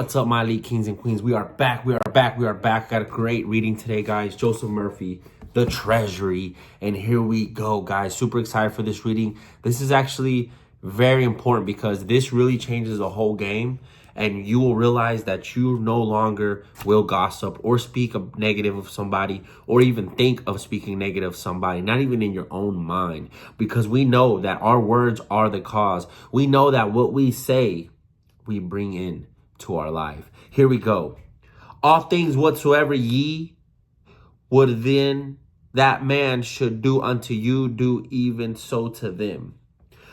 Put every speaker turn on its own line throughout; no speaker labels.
What's up, my elite kings and queens? We are back. We are back. We are back. Got a great reading today, guys. Joseph Murphy, The Treasury. And here we go, guys. Super excited for this reading. This is actually very important because this really changes the whole game. And you will realize that you no longer will gossip or speak a negative of somebody or even think of speaking negative of somebody, not even in your own mind. Because we know that our words are the cause. We know that what we say, we bring in to our life. Here we go. All things whatsoever ye would then that man should do unto you, do even so to them.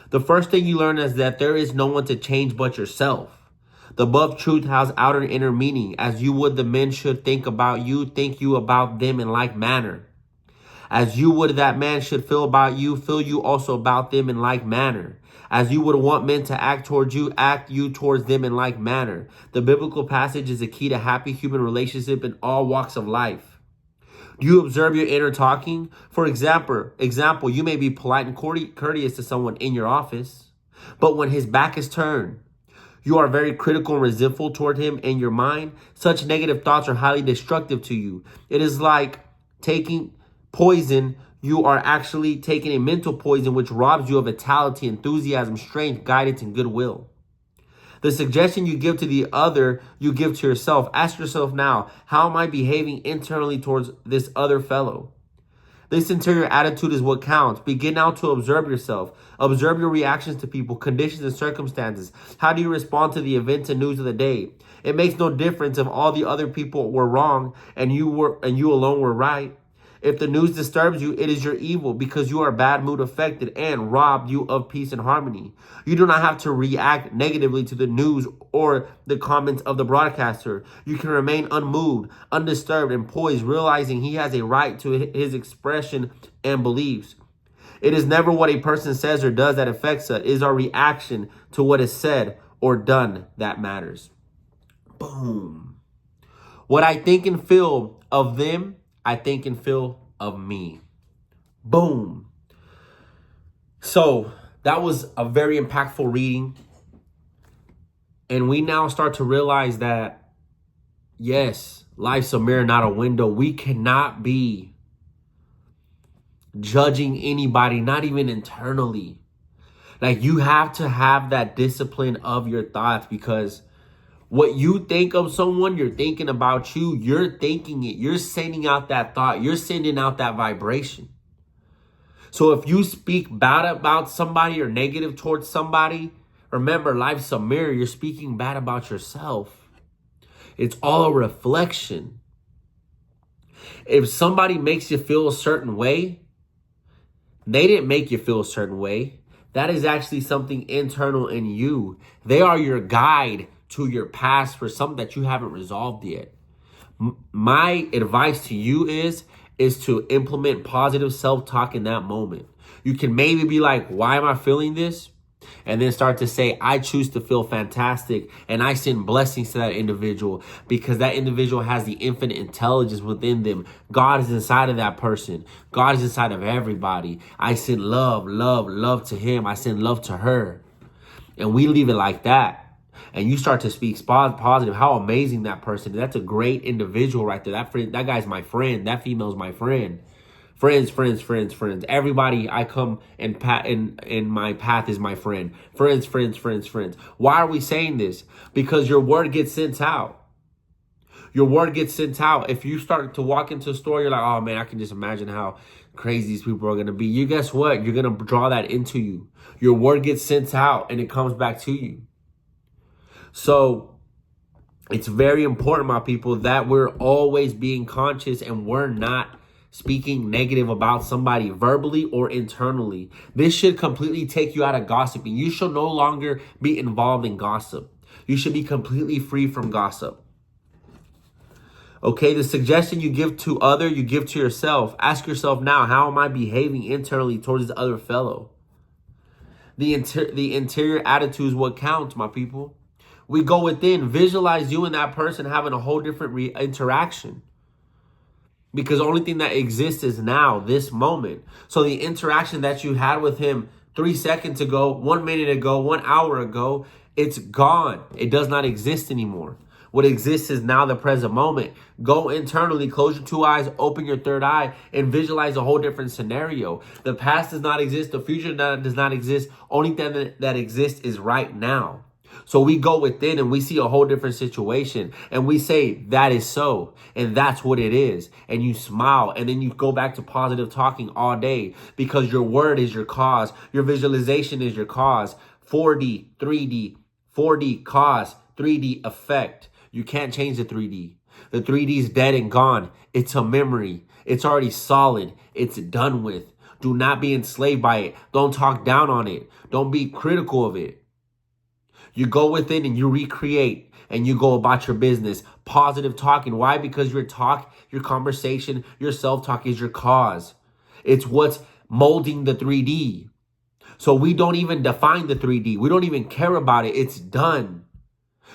The first thing you learn is that there is no one to change but yourself. The above truth has outer and inner meaning. As you would the men should think about you, think you about them in like manner. As you would that man should feel about you, feel you also about them in like manner. As you would want men to act towards you, act you towards them in like manner. The biblical passage is a key to happy human relationship in all walks of life. Do you observe your inner talking? For example, you may be polite and courteous to someone in your office, but when his back is turned, you are very critical and resentful toward him in your mind. Such negative thoughts are highly destructive to you. It is like taking poison. You are actually taking a mental poison which robs you of vitality, enthusiasm, strength, guidance, and goodwill. The suggestion you give to the other, you give to yourself. Ask yourself now, how am I behaving internally towards this other fellow? This interior attitude is what counts. Begin now to observe yourself. Observe your reactions to people, conditions, and circumstances. How do you respond to the events and news of the day? It makes no difference if all the other people were wrong and you alone were right. If the news disturbs you, it is your evil because you are bad mood affected and robbed you of peace and harmony. You do not have to react negatively to the news or the comments of the broadcaster. You can remain unmoved, undisturbed, and poised, realizing he has a right to his expression and beliefs. It is never what a person says or does that affects us. It is our reaction to what is said or done that matters. Boom. What I think and feel of them, I think and feel of me. Boom. So that was a very impactful reading. And we now start to realize that, yes, life's a mirror, not a window. We cannot be judging anybody, not even internally. Like, you have to have that discipline of your thoughts, because what you think of someone, you're thinking about you. You're thinking it. You're sending out that thought. You're sending out that vibration. So if you speak bad about somebody or negative towards somebody, remember, life's a mirror. You're speaking bad about yourself. It's all a reflection. If somebody makes you feel a certain way, they didn't make you feel a certain way. That is actually something internal in you. They are your guide to your past for something that you haven't resolved yet. My advice to you is to implement positive self-talk in that moment. You can maybe be like, why am I feeling this? And then start to say, I choose to feel fantastic, and I send blessings to that individual because that individual has the infinite intelligence within them. God is inside of that person. God is inside of everybody. I send love, love, love to him. I send love to her. And we leave it like that. And you start to speak positive. How amazing that person is. That's a great individual right there. That guy's my friend. That female's my friend. Friends. Everybody I come in my path is my friend. Friends. Why are we saying this? Because your word gets sent out. Your word gets sent out. If you start to walk into a store, you're like, oh man, I can just imagine how crazy these people are going to be. You guess what? You're going to draw that into you. Your word gets sent out and it comes back to you. So it's very important, my people, that we're always being conscious and we're not speaking negative about somebody verbally or internally. This should completely take you out of gossiping. You should no longer be involved in gossip. You should be completely free from gossip. Okay, the suggestion you give to other, you give to yourself. Ask yourself now, how am I behaving internally towards the other fellow? The interior attitude is what counts, my people. We go within, visualize you and that person having a whole different interaction. Because the only thing that exists is now, this moment. So the interaction that you had with him 3 seconds ago, 1 minute ago, 1 hour ago, it's gone. It does not exist anymore. What exists is now the present moment. Go internally, close your two eyes, open your third eye, and visualize a whole different scenario. The past does not exist. The future does not exist. Only thing that exists is right now. So we go within and we see a whole different situation and we say that is so, and that's what it is. And you smile and then you go back to positive talking all day because your word is your cause. Your visualization is your cause. 4D, 3D, 4D cause, 3D effect. You can't change the 3D. The 3D is dead and gone. It's a memory. It's already solid. It's done with. Do not be enslaved by it. Don't talk down on it. Don't be critical of it. You go within and you recreate and you go about your business. Positive talking. Why? Because your talk, your conversation, your self-talk is your cause. It's what's molding the 3D. So we don't even define the 3D. We don't even care about it. It's done.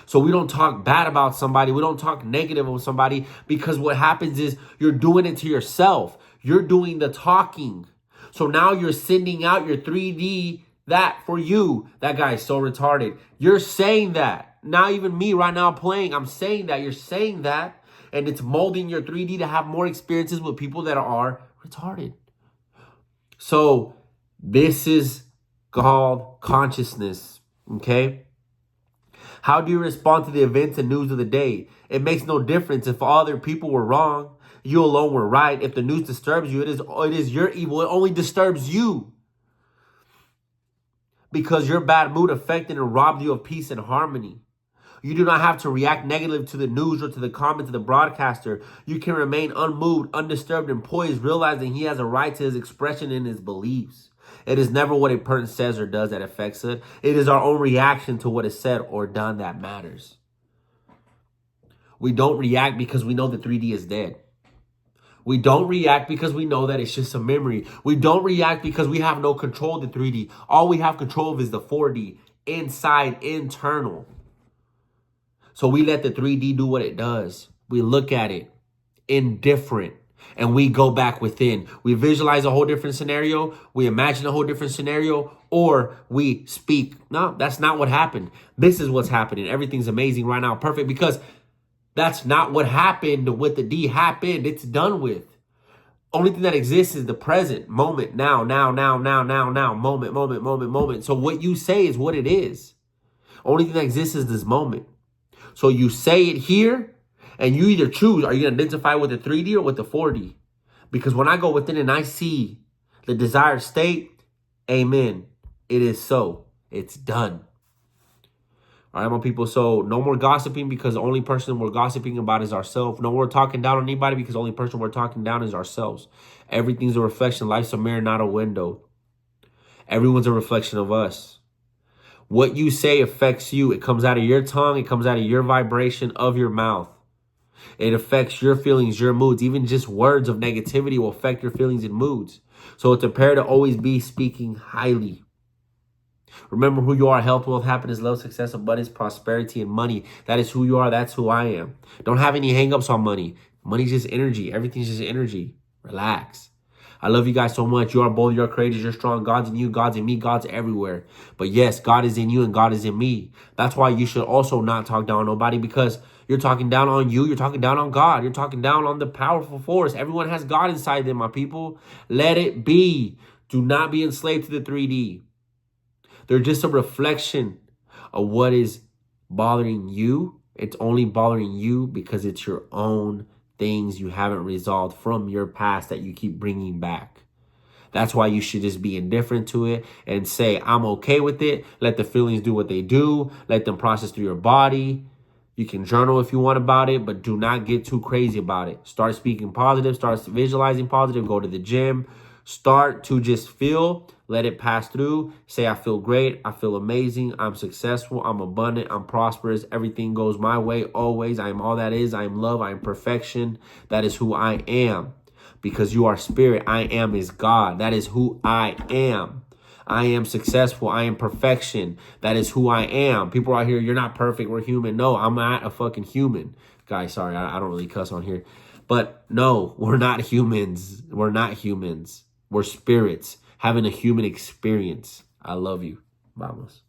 So we don't talk bad about somebody. We don't talk negative of somebody because what happens is you're doing it to yourself. You're doing the talking. So now you're sending out your 3D that for you. That guy is so retarded. You're saying that. Now even me right now playing, I'm saying that. You're saying that. And it's molding your 3D to have more experiences with people that are retarded. So this is called consciousness. Okay? How do you respond to the events and news of the day? It makes no difference if other people were wrong. You alone were right. If the news disturbs you, it is your evil. It only disturbs you. Because your bad mood affected and robbed you of peace and harmony. You do not have to react negatively to the news or to the comments of the broadcaster. You can remain unmoved, undisturbed, and poised, realizing he has a right to his expression and his beliefs. It is never what a person says or does that affects it. It is our own reaction to what is said or done that matters. We don't react because we know the 3D is dead. We don't react because we know that it's just a memory. We don't react because we have no control of the 3D. All we have control of is the 4D, inside, internal. So we let the 3D do what it does. We look at it indifferent and we go back within. We visualize a whole different scenario. We imagine a whole different scenario, or we speak. No, that's not what happened. This is what's happening. Everything's amazing right now. Perfect, because that's not what happened with the D. Happened. It's done with. Only thing that exists is the present moment. Now. Moment. So what you say is what it is. Only thing that exists is this moment. So you say it here, and you either choose, are you going to identify with the 3D or with the 4D? Because when I go within and I see the desired state, amen, it is so. It's done. All right, my people, so no more gossiping because the only person we're gossiping about is ourselves. No more talking down on anybody because the only person we're talking down is ourselves. Everything's a reflection. Life's a mirror, not a window. Everyone's a reflection of us. What you say affects you. It comes out of your tongue. It comes out of your vibration of your mouth. It affects your feelings, your moods. Even just words of negativity will affect your feelings and moods. So it's imperative to always be speaking highly. Remember who you are: health, wealth, happiness, love, success, abundance, prosperity, and money. That is who you are. That's who I am. Don't have any hangups on money. Money's just energy. Everything's just energy. Relax. I love you guys so much. You are bold. You are courageous. You're strong. God's in you. God's in me. God's everywhere. But yes, God is in you and God is in me. That's why you should also not talk down on nobody, because you're talking down on you. You're talking down on God. You're talking down on the powerful force. Everyone has God inside them, my people. Let it be. Do not be enslaved to the 3D. They're just a reflection of what is bothering you. It's only bothering you because it's your own things you haven't resolved from your past that you keep bringing back. That's why you should just be indifferent to it and say, I'm okay with it. Let the feelings do what they do. Let them process through your body. You can journal if you want about it, but do not get too crazy about it. Start speaking positive. Start visualizing positive. Go to the gym. Start to just feel. Let it pass through. Say, I feel great. I feel amazing. I'm successful. I'm abundant. I'm prosperous. Everything goes my way always. I am all that is. I am love. I am perfection. That is who I am. Because you are spirit. I am is God. That is who I am. I am successful. I am perfection. That is who I am. People out here, you're not perfect. We're human. No, I'm not a fucking human. Guys, sorry, I don't really cuss on here. But no, we're not humans. We're not humans. We're spirits having a human experience. I love you. Vamos.